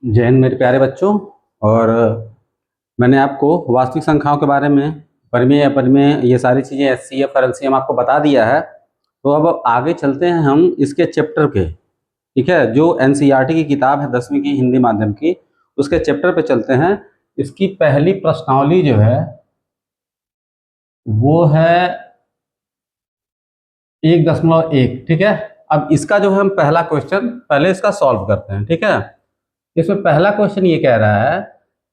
जय हिंद मेरे प्यारे बच्चों। और मैंने आपको वास्तविक संख्याओं के बारे में परिमेय अपरिमेय ये सारी चीज़ें एचसीएफ और एलसीएम आपको बता दिया है। तो अब आगे चलते हैं हम इसके चैप्टर के, ठीक है, जो एनसीईआरटी की किताब है 10वीं की हिंदी माध्यम की, उसके चैप्टर पे चलते हैं। इसकी पहली प्रश्नावली जो है वो है 1.1, ठीक है। अब इसका जो है हम पहला क्वेश्चन पहले इसका सॉल्व करते हैं, ठीक है। इसमें पहला क्वेश्चन ये कह रहा है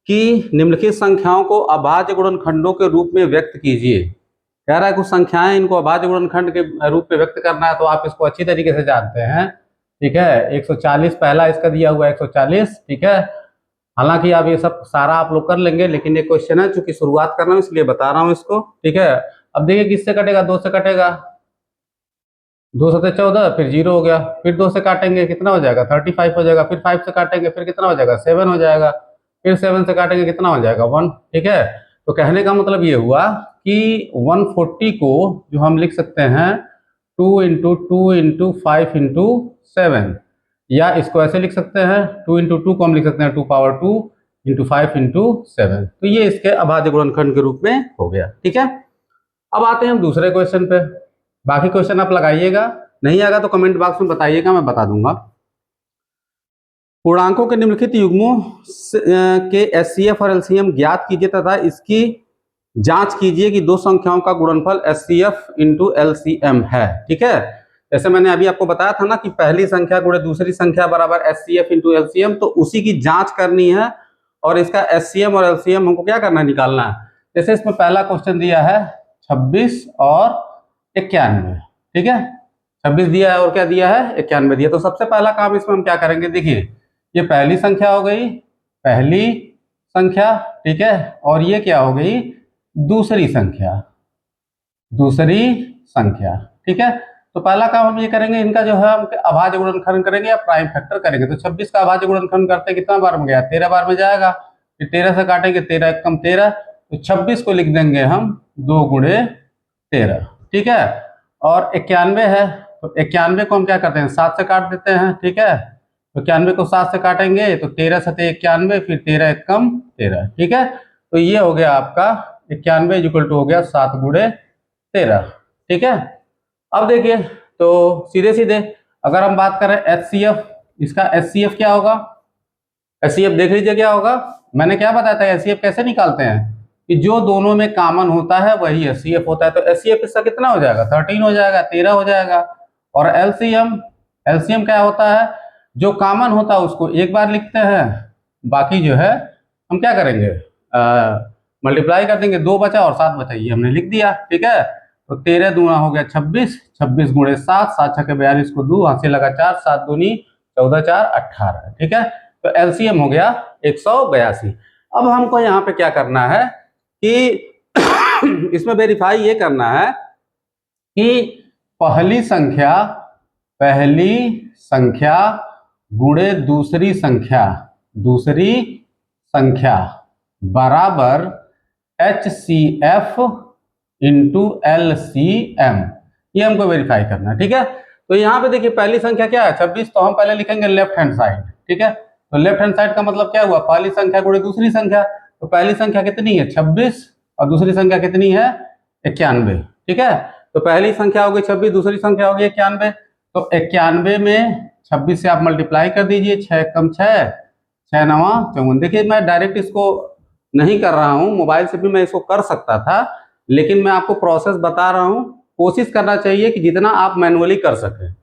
कि निम्नलिखित संख्याओं को अभाज्य गुणनखंडों के रूप में व्यक्त कीजिए। कह रहा है कुछ संख्याएं, इनको अभाज्य गुणनखंड के रूप में व्यक्त करना है, तो आप इसको अच्छी तरीके से जानते हैं, ठीक है। 140 पहला इसका दिया हुआ है 140, ठीक है। हालांकि आप ये सब सारा आप लोग कर लेंगे, लेकिन ये क्वेश्चन है चूंकि शुरुआत कर रहा हूँ इसलिए बता रहा हूँ इसको, ठीक है। अब देखिए किससे कटेगा, 2 से कटेगा, 2 7 14, फिर 0 हो गया, फिर 2 से काटेंगे कितना हो जाएगा 35 हो जाएगा, फिर 5 से काटेंगे फिर कितना हो जाएगा 7 हो जाएगा, फिर 7 से काटेंगे कितना हो जाएगा 1, ठीक है। तो कहने का मतलब ये हुआ कि 140 को जो हम लिख सकते हैं 2 × 2 × 5 × 7, या इसको ऐसे लिख सकते हैं 2 × 2 को हम लिख सकते हैं 2 पावर 2 × 5 × 7। तो ये इसके अभाज्य गुणनखंड के रूप में हो गया, ठीक है। अब आते हैं हम दूसरे क्वेश्चन पे। बाकी क्वेश्चन आप लगाइएगा, नहीं आएगा तो कमेंट बॉक्स में बताइएगा, मैं बता दूंगा। पूर्णांकों के निम्नलिखित युग्मों के एचसीएफ और एलसीएम ज्ञात कीजिए तथा इसकी जांच कीजिए कि दो संख्याओं का गुणनफल एचसीएफ × एलसीएम है, ठीक है। जैसे मैंने अभी आपको बताया था ना कि पहली संख्या गुणे दूसरी संख्या बराबर एचसीएफ × एलसीएम, तो उसी की जांच करनी है और इसका एचसीएम और एलसीएम हमको क्या करना है, निकालना है। जैसे इसमें पहला क्वेश्चन दिया है 26 और 91, ठीक है। 26 दिया है और क्या दिया है 91 दिया। तो सबसे पहला काम इसमें हम क्या करेंगे, देखिए ये पहली संख्या हो गई, पहली संख्या, ठीक है, और ये क्या हो गई दूसरी संख्या, दूसरी संख्या, ठीक है। तो पहला काम हम ये करेंगे, इनका जो है हम अभाज्य गुणनखंड करेंगे या प्राइम फैक्टर करेंगे। तो 26 का अभाज्य गुणनखंड करते कितना बार में गया 13 बार में जाएगा, फिर 13 से काटेंगे 13 × 1 = 13, तो 26 को लिख देंगे हम 2 × 13, ठीक है। और 91 है, तो 91 को हम क्या करते हैं 7 से काट देते हैं, ठीक है। तो 91 को 7 से काटेंगे तो 13 × 7 = 91, फिर 13 × 1 = 13, ठीक है। तो ये हो गया आपका 91 = हो गया 7 × 13, ठीक है। अब देखिए तो सीधे सीधे अगर हम बात करें एचसीएफ, इसका एचसीएफ क्या होगा, एचसीएफ देख लीजिए क्या होगा। मैंने क्या बताया था एचसीएफ कैसे निकालते हैं कि जो दोनों में कॉमन होता है वही एचसीएफ होता है। तो एचसीएफ इसका कितना हो जाएगा 13 हो जाएगा, 13 हो जाएगा। और एलसीएम, एलसीएम क्या होता है, जो कॉमन होता है उसको एक बार लिखते हैं, बाकी जो है हम क्या करेंगे मल्टीप्लाई कर देंगे, 2 बचा और 7 बचा, ये हमने लिख दिया, ठीक है। तो 13 दूना हो गया 26, 26 × 7, 7 × 42 को 2, हाथ से लगा 4, 7 दूनी 14, 4 18, ठीक है। तो एलसीएम हो गया 182। अब हमको यहाँ पे क्या करना है कि इसमें वेरीफाई ये करना है कि पहली संख्या गुणे दूसरी संख्या बराबर एचसीएफ × एलसीएम, ये हमको वेरीफाई करना है, ठीक है। तो यहाँ पे देखिए पहली संख्या क्या है 26, तो हम पहले लिखेंगे लेफ्ट हैंड साइड, ठीक है। तो लेफ्ट हैंड साइड का मतलब क्या हुआ, पहली संख्या गुणे दूसरी संख्या। तो पहली संख्या कितनी है 26 और दूसरी संख्या कितनी है 91, ठीक है। तो पहली संख्या हो गई 26, दूसरी संख्या हो गई 91। तो 91 में 26 से आप मल्टीप्लाई कर दीजिए, 6 × 6 = 6 × 9 = 54। देखिए मैं डायरेक्ट इसको नहीं कर रहा हूँ, मोबाइल से भी मैं इसको कर सकता था, लेकिन मैं आपको प्रोसेस बता रहा हूँ। कोशिश करना चाहिए कि जितना आप मैनुअली कर सकें।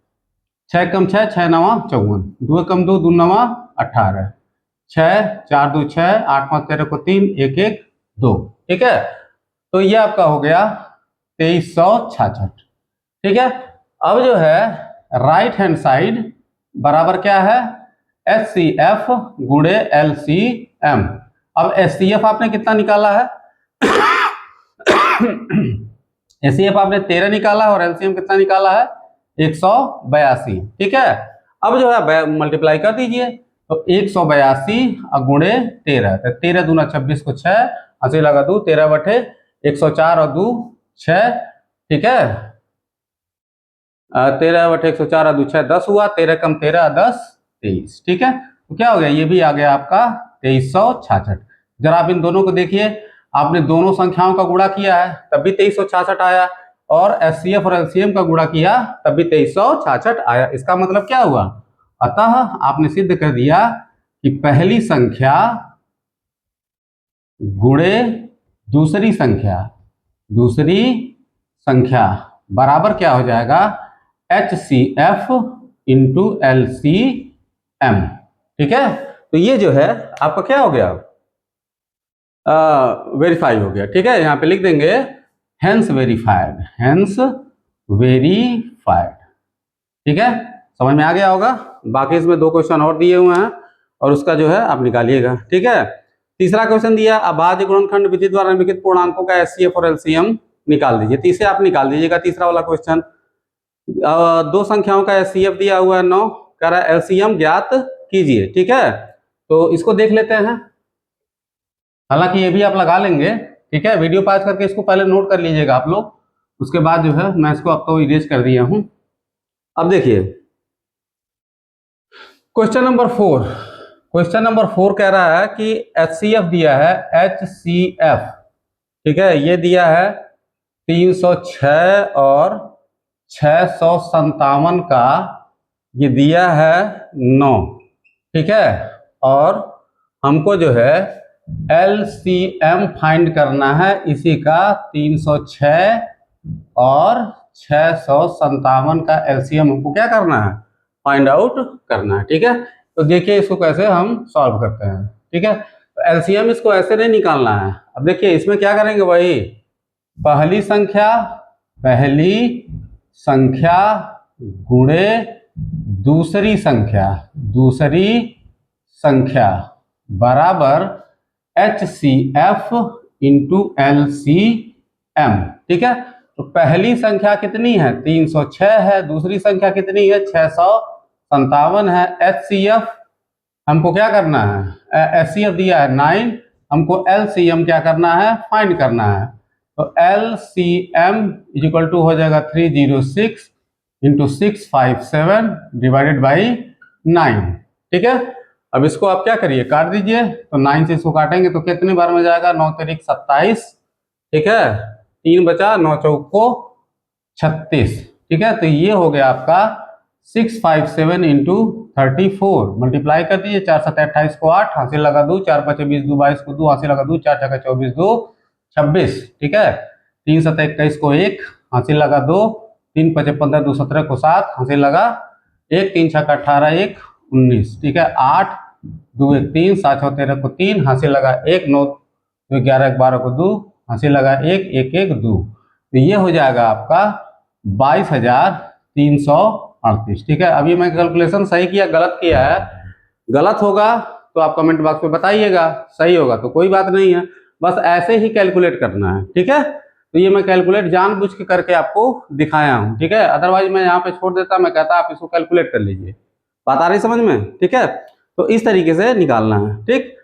6 × 6 = 6 × 9 = 54, 2 × 2 = 2 × 9 = 18, 6 4 2 6, 8 5 13 को 3, 1 1 2, ठीक है। तो ये आपका हो गया 2366, ठीक है। अब जो है राइट हैंड साइड बराबर क्या है एचसीएफ × एलसीएम। अब एचसीएफ आपने कितना निकाला है एचसीएफ आपने 13 निकाला है और एलसीएम कितना निकाला है 182, ठीक है। अब जो है मल्टीप्लाई कर दीजिए, तो 182 × 13, तो 13 दूना 26 को 6, अस्सी लगा 2, 13 बटे 104 और 2 6, ठीक है। 13 बटे 104 और 2 6 10 हुआ, 13 × 13 = 10 23, ठीक है। तो क्या हो गया, ये भी आ गया आपका 2366। जरा आप इन दोनों को देखिए, आपने दोनों संख्याओं का गुणा किया है तब भी 2366 आया, और एचसीएफ और एलसीएम का गुणा किया तब भी 2366 आया। इसका मतलब क्या हुआ, अतः आपने सिद्ध कर दिया कि पहली संख्या गुणे दूसरी संख्या बराबर क्या हो जाएगा, HCF इंटू LCM। ठीक है, तो ये जो है आपका क्या हो गया, वेरीफाई हो गया। ठीक है, यहाँ पे लिख देंगे हेंस वेरीफाइड, ठीक है, समझ में आ गया होगा। बाकी इसमें 2 क्वेश्चन और दिए हुए हैं और उसका जो है आप निकालिएगा। ठीक है, तीसरा क्वेश्चन दिया, अभाज्य गुणनखंड विधि द्वारा निम्नलिखित पूर्णांकों का एचसीएफ और एलसीएम निकाल दीजिए। तीसरे आप निकाल दीजिएगा, तीसरा वाला क्वेश्चन। 2 संख्याओं का एचसीएफ दिया हुआ है 9, कह रहा है एलसीएम ज्ञात कीजिए। ठीक है, तो इसको देख लेते हैं, हालांकि ये भी आप लगा लेंगे। ठीक है, वीडियो पॉज करके इसको पहले नोट कर लीजिएगा आप लोग, उसके बाद जो है मैं इसको अब तो इरेज कर दिया हूं। अब देखिए क्वेश्चन नंबर 4 कह रहा है कि एचसीएफ दिया है, HCF, ठीक है, ये दिया है 306 और 657 का ये दिया है 9। ठीक है, और हमको जो है LCM फाइंड करना है इसी का, 306 और 657 का LCM हमको क्या करना है, फाइंड आउट करना है। ठीक है, तो देखिए इसको कैसे हम सॉल्व करते हैं। ठीक है, तो LCM इसको ऐसे नहीं निकालना है। अब देखिए इसमें क्या करेंगे, वही पहली संख्या गुणे दूसरी संख्या बराबर HCF इंटू LCM। ठीक है, तो पहली संख्या कितनी है, 306 है, दूसरी संख्या कितनी है, 657 है। HCF हमको क्या करना है, HCF दिया है 9, हमको LCM क्या करना है, फाइंड करना है। तो LCM इज इक्वल टू हो जाएगा 306 इंटू 657 डिवाइडेड बाई 9। ठीक है, अब इसको आप क्या करिए, काट दीजिए। तो 9 से इसको काटेंगे तो कितनी बार में जाएगा, 9 तारीख 27। ठीक है, 3 बचा, 9 चौको 36। ठीक है, तो ये हो गया आपका 657 इंटू 34, मल्टीप्लाई कर दीजिए। 4 7 28 को 8, हासिल लगा 2, 4 5 20 2 22 को 2, हासिल लगा 2, 4 6 24 2 26। ठीक है, 3 7 21 को 1, हासिल लगा 2, 3 5 15 2 17 को 7, हासिल लगा 1, 3 6 18 1 19। ठीक है, 8 2 1 3, 7 6 13 को 3, हासिल लगा 1, 9 2 11 12 को 2, हासिल लगा 1 1 1 2। तो ये हो जाएगा आपका 22,338। ठीक है, अभी मैं कैलकुलेशन सही किया गलत किया है, गलत होगा तो आप कमेंट बॉक्स में बताइएगा, सही होगा तो कोई बात नहीं है, बस ऐसे ही कैलकुलेट करना है। ठीक है, तो ये मैं कैलकुलेट जानबूझ के करके आपको दिखाया हूं। ठीक है, अदरवाइज मैं यहाँ पे छोड़ देता, मैं कहता आप इसको कैलकुलेट कर लीजिए। बात आ रही समझ में। ठीक है, तो इस तरीके से निकालना है। ठीक,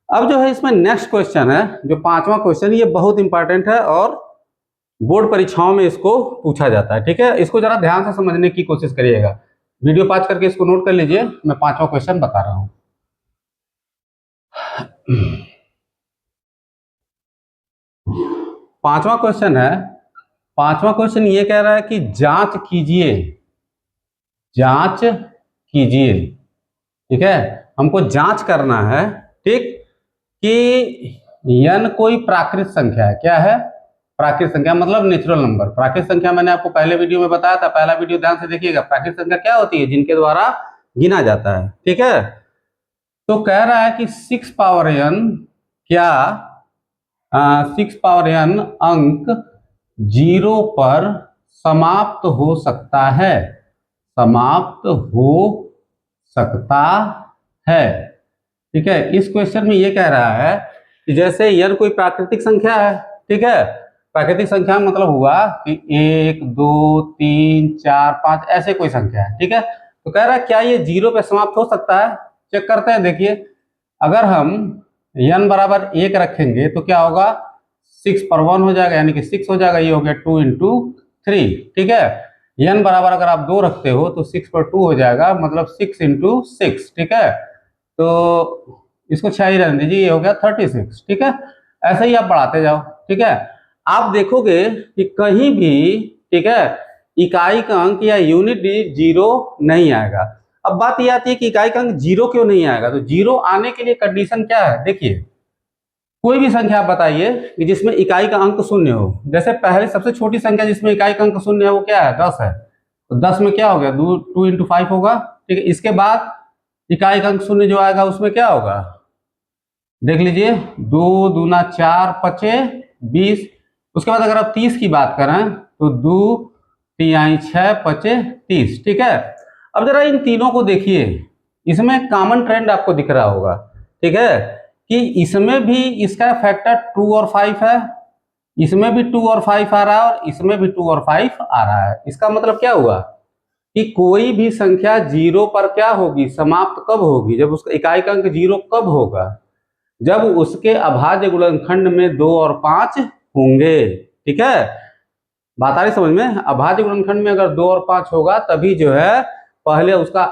अब जो है इसमें नेक्स्ट क्वेश्चन है, जो 5वां क्वेश्चन, ये बहुत इंपॉर्टेंट है और बोर्ड परीक्षाओं में इसको पूछा जाता है। ठीक है, इसको जरा ध्यान से समझने की कोशिश करिएगा, वीडियो पॉज करके इसको नोट कर लीजिए, मैं 5वां क्वेश्चन बता रहा हूं। 5वां क्वेश्चन है, 5वां क्वेश्चन ये कह रहा है कि जांच कीजिए। ठीक है, हमको जांच करना है, ठीक, कि n कोई प्राकृत संख्या है। क्या है, प्राकृत संख्या मतलब नेचुरल नंबर। प्राकृत संख्या मैंने आपको पहले वीडियो में बताया था, पहला वीडियो ध्यान से देखिएगा। प्राकृत संख्या क्या होती है, जिनके द्वारा गिना जाता है। ठीक है, तो कह रहा है कि 6 पावर n क्या 6 पावर n अंक 0 पर समाप्त हो सकता है, ठीक है। इस क्वेश्चन में ये कह रहा है कि जैसे n कोई प्राकृतिक संख्या है, ठीक है, प्राकृतिक संख्या मतलब हुआ कि 1 2 3 4 5 ऐसे कोई संख्या है। ठीक है, तो कह रहा है क्या ये 0 पे समाप्त हो सकता है, चेक करते हैं। देखिए अगर हम n बराबर 1 रखेंगे तो क्या होगा, 6 पर 1 हो जाएगा, यानी कि 6 हो जाएगा, ये हो गया 2 इंटू 3। ठीक है, n बराबर अगर आप 2 रखते हो तो 6 पर 2 हो जाएगा, मतलब 6 इंटू 6। ठीक है, तो इसको 6 ही रहने दीजिए, ये हो गया 36। ठीक है, ऐसे ही आप बढ़ाते जाओ। ठीक है, आप देखोगे कि कहीं भी, ठीक है, इकाई का अंक या यूनिट जीरो नहीं आएगा। अब बात ये आती है कि इकाई का अंक जीरो क्यों नहीं आएगा। तो जीरो आने के लिए कंडीशन क्या है, देखिए कोई भी संख्या आप बताइए कि जिसमें इकाई का अंक शून्य हो। जैसे पहले सबसे छोटी संख्या जिसमें इकाई का अंक शून्य है वो क्या है, 10 है। तो 10 में क्या हो गया, 2 × 5 होगा। ठीक है, इसके बाद इकाई का अंक शून्य जो आएगा उसमें क्या होगा, देख लीजिए, 2 दूना 4 पचे 20। उसके बाद अगर आप 30 की बात करें तो 2 तिहाई 6 पचे 30। ठीक है, अब जरा इन तीनों को देखिए, इसमें कॉमन ट्रेंड आपको दिख रहा होगा। ठीक है, कि इसमें भी इसका फैक्टर 2 और 5 है, इसमें भी 2 और 5 आ रहा है, और इसमें भी 2 और 5 आ रहा है। इसका मतलब क्या हुआ कि कोई भी संख्या जीरो पर क्या होगी, समाप्त कब होगी, जब उसका इकाई का अंक जीरो कब होगा, जब उसके अभाज्य गुणनखंड में 2 और 5 होंगे। ठीक है, बात आ रही समझ में। अभाज्य गुणनखंड में अगर 2 और 5 होगा तभी जो है पहले उसका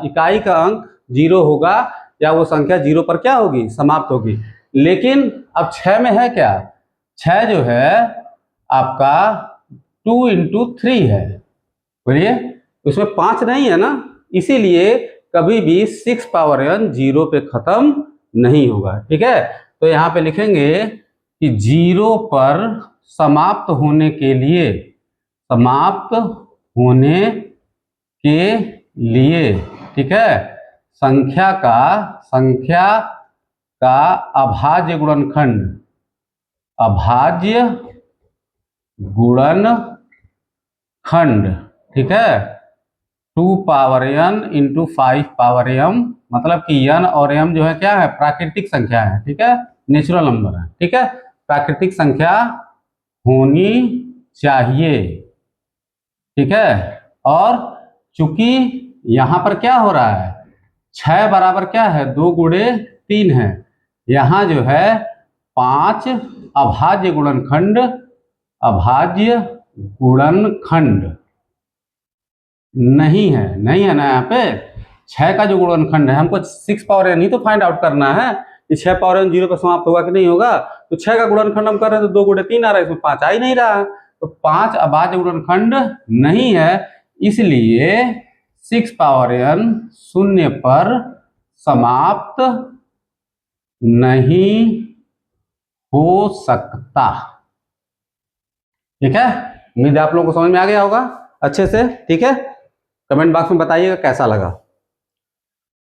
इकाई का अंक जीरो होगा, या वो संख्या जीरो पर क्या होगी, समाप्त होगी। लेकिन अब 6 में है क्या, 6 जो है आपका 2 × 3 है, बोलिए, उसमें 5 नहीं है ना, इसीलिए कभी भी 6 पावर n जीरो पे खत्म नहीं होगा। ठीक है, तो यहाँ पे लिखेंगे कि जीरो पर समाप्त होने के लिए, समाप्त होने के लिए, ठीक है, संख्या का अभाज्य गुणनखंड, अभाज्य गुणनखंड, ठीक है, 2 पावर n × 5 पावर m, मतलब कि n और m जो है क्या है, प्राकृतिक संख्या है। ठीक है, नेचुरल नंबर है। ठीक है, प्राकृतिक संख्या होनी चाहिए। ठीक है, और चूंकि यहां पर क्या हो रहा है, 6 बराबर क्या है, 2 × 3 है, यहां जो है 5 अभाज्य गुणनखंड, अभाज्य गुणनखंड नहीं है, नहीं है ना। यहाँ पे 6 का जो गुणनखंड है, हमको 6 पावर n ही तो फाइंड आउट करना है कि 6 पावर n जीरो पर समाप्त होगा कि नहीं होगा। तो 6 का गुणनखंड हम कर रहे हैं तो 2 × 3 आ रहा है, इसमें 5 आ ही नहीं रहा है, तो 5 अभाज्य गुणनखंड नहीं है, इसलिए 6 पावर n शून्य पर समाप्त नहीं हो सकता। ठीक है, उम्मीद है आप लोगों को समझ में आ गया होगा अच्छे से। ठीक है, कमेंट बॉक्स में बताइएगा कैसा लगा।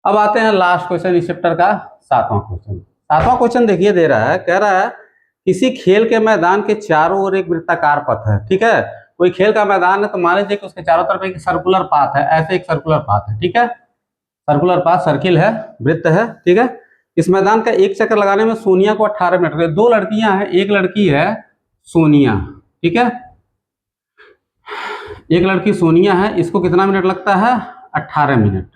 अब आते हैं लास्ट क्वेश्चन इस चैप्टर का, 7वां क्वेश्चन। 7वां क्वेश्चन देखिए, दे रहा है, कह रहा है किसी खेल के मैदान के चारों ओर एक वृत्ताकार पथ है। ठीक है, कोई खेल का मैदान है तो मान लीजिए कि उसके चारों तरफ एक सर्कुलर पाथ है, ऐसे एक सर्कुलर पाथ है। ठीक है, सर्कुलर पाथ, सर्किल है, वृत्त है। ठीक है, इस मैदान का एक चक्कर लगाने में सोनिया को 18 मिनट लगे। 2 लड़कियां हैं, एक लड़की है सोनिया, ठीक है, एक लड़की सोनिया है, इसको कितना मिनट लगता है, 18 मिनट।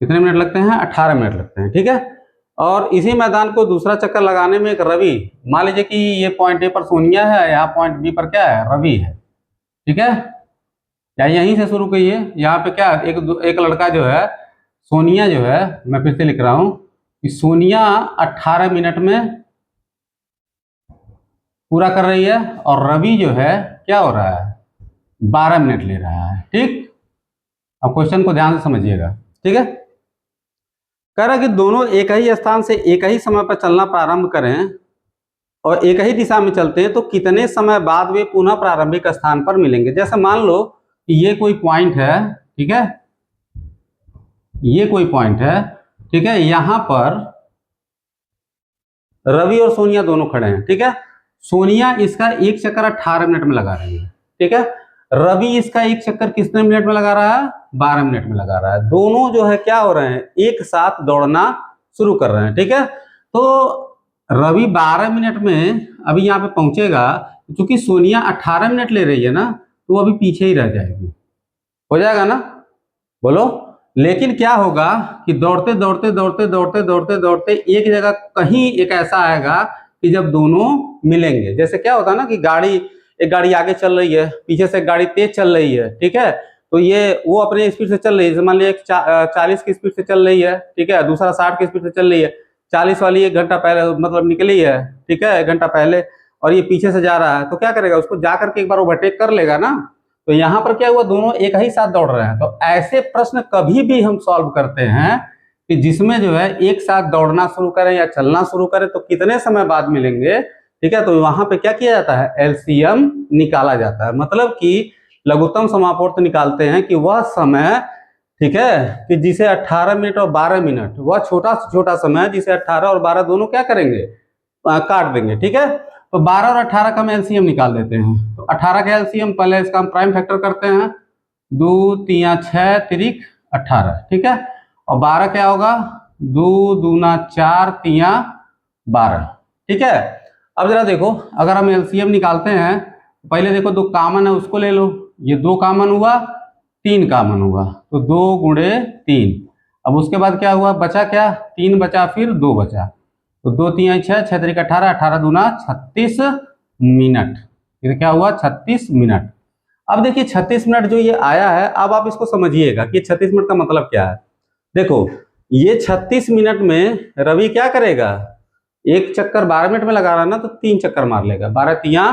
कितने मिनट लगते हैं, 18 मिनट लगते हैं। ठीक है, और इसी मैदान को दूसरा चक्कर लगाने में एक रवि, मान लीजिए कि ये पॉइंट ए पर सोनिया है, यहाँ पॉइंट बी पर क्या है, रवि है। ठीक है, या यहीं से शुरू करिए, यहाँ पे क्या एक लड़का जो है, सोनिया जो है, मैं फिर से लिख रहा हूं कि सोनिया 18 मिनट में पूरा कर रही है, और रवि जो है क्या हो रहा है, 12 मिनट ले रहा है। ठीक, अब क्वेश्चन को ध्यान से समझिएगा। ठीक है, कह रहा है कि दोनों एक ही स्थान से एक ही समय पर चलना प्रारंभ करें और एक ही दिशा में चलते हैं तो कितने समय बाद वे पुनः प्रारंभिक स्थान पर मिलेंगे। जैसे मान लो कि ये कोई पॉइंट है, ठीक है, ये कोई पॉइंट है, ठीक है, यहां पर रवि और सोनिया दोनों खड़े हैं। ठीक है, सोनिया इसका एक चक्कर 18 मिनट में लगा रही है। ठीक है, रवि इसका एक चक्कर कितने मिनट में लगा रहा है, 12 मिनट में लगा रहा है। दोनों जो है क्या हो रहे हैं, एक साथ दौड़ना शुरू कर रहे हैं। ठीक है, तो रवि 12 मिनट में अभी यहाँ पे पहुंचेगा, क्योंकि सोनिया 18 मिनट ले रही है ना, तो अभी पीछे ही रह जाएगी। हो जाएगा ना, बोलो। लेकिन क्या होगा कि दौड़ते दौड़ते दौड़ते दौड़ते दौड़ते दौड़ते एक जगह कहीं एक ऐसा आएगा कि जब दोनों मिलेंगे। जैसे क्या होता है ना कि एक गाड़ी आगे चल रही है, पीछे से गाड़ी तेज चल रही है। ठीक है, तो ये वो अपने स्पीड से चल रही है, जैसे मान लिया 40 की स्पीड से चल रही है, ठीक है, दूसरा 60 की स्पीड से चल रही है, 40 वाली 1 घंटा पहले मतलब निकली है, ठीक है, 1 घंटा पहले, और ये पीछे से जा रहा है, तो क्या करेगा, उसको जा करके एक बार ओवरटेक कर लेगा ना। तो यहाँ पर क्या हुआ, दोनों एक ही साथ दौड़ रहे हैं। तो ऐसे प्रश्न कभी भी हम सॉल्व करते हैं कि जिसमें जो है एक साथ दौड़ना शुरू करें या चलना शुरू करें तो कितने समय बाद मिलेंगे, ठीक है। तो वहां पे क्या किया जाता है, एलसीएम निकाला जाता है, मतलब कि लघुत्तम समापवर्त निकालते हैं कि वह समय, ठीक है, कि जिसे 18 मिनट और 12 मिनट, वह छोटा से छोटा समय जिसे 18 और 12 दोनों क्या करेंगे, काट देंगे, ठीक है। तो 12 और 18 का हम एलसीएम निकाल देते हैं। तो 18 का एलसीएम पहले इसका हम प्राइम फैक्टर करते हैं, 2 3 6 तिरिक 18, ठीक है। और 12 क्या होगा, 2 दूना 4 3 12, ठीक है। अब जरा देखो, अगर हम एलसीएम निकालते हैं, पहले देखो 2 कॉमन है उसको ले लो, ये 2 कॉमन हुआ, 3 कॉमन हुआ, तो 2 गुणे 3। अब उसके बाद क्या हुआ, बचा क्या, 3 बचा, फिर 2 बचा, तो 2 3 6 6 तिरिक 18, 18 दूना 36 मिनट, फिर क्या हुआ 36 मिनट। अब देखिए 36 मिनट जो ये आया है, अब आप इसको समझिएगा कि 36 मिनट का मतलब क्या है। देखो ये 36 मिनट में रवि क्या करेगा, एक चक्कर 12 मिनट में लगा रहा है ना, तो 3 चक्कर मार लेगा, 12 तिया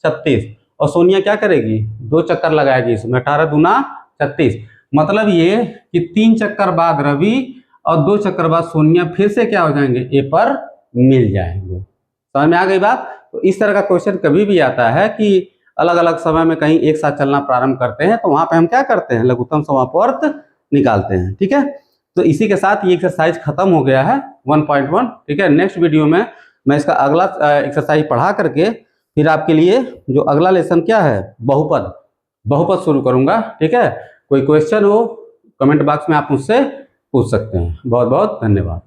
36, और सोनिया क्या करेगी, 2 चक्कर लगाएगी इसमें, 18 दूना 36। मतलब ये कि 3 चक्कर बाद रवि और 2 चक्कर बाद सोनिया फिर से क्या हो जाएंगे, ए पर मिल जाएंगे। समझ में आ गई बात। तो इस तरह का क्वेश्चन कभी भी आता है कि अलग अलग समय में कहीं एक साथ चलना प्रारंभ करते हैं, तो वहां पे हम क्या करते हैं, लघुत्तम समापवर्त निकालते हैं, ठीक है। तो इसी के साथ ये एक्सरसाइज खत्म हो गया है 1.1, ठीक है। नेक्स्ट वीडियो में मैं इसका अगला एक्सरसाइज पढ़ा करके फिर आपके लिए जो अगला लेसन क्या है, बहुपद शुरू करूंगा, ठीक है। कोई क्वेश्चन हो कमेंट बॉक्स में आप मुझसे पूछ सकते हैं। बहुत बहुत धन्यवाद।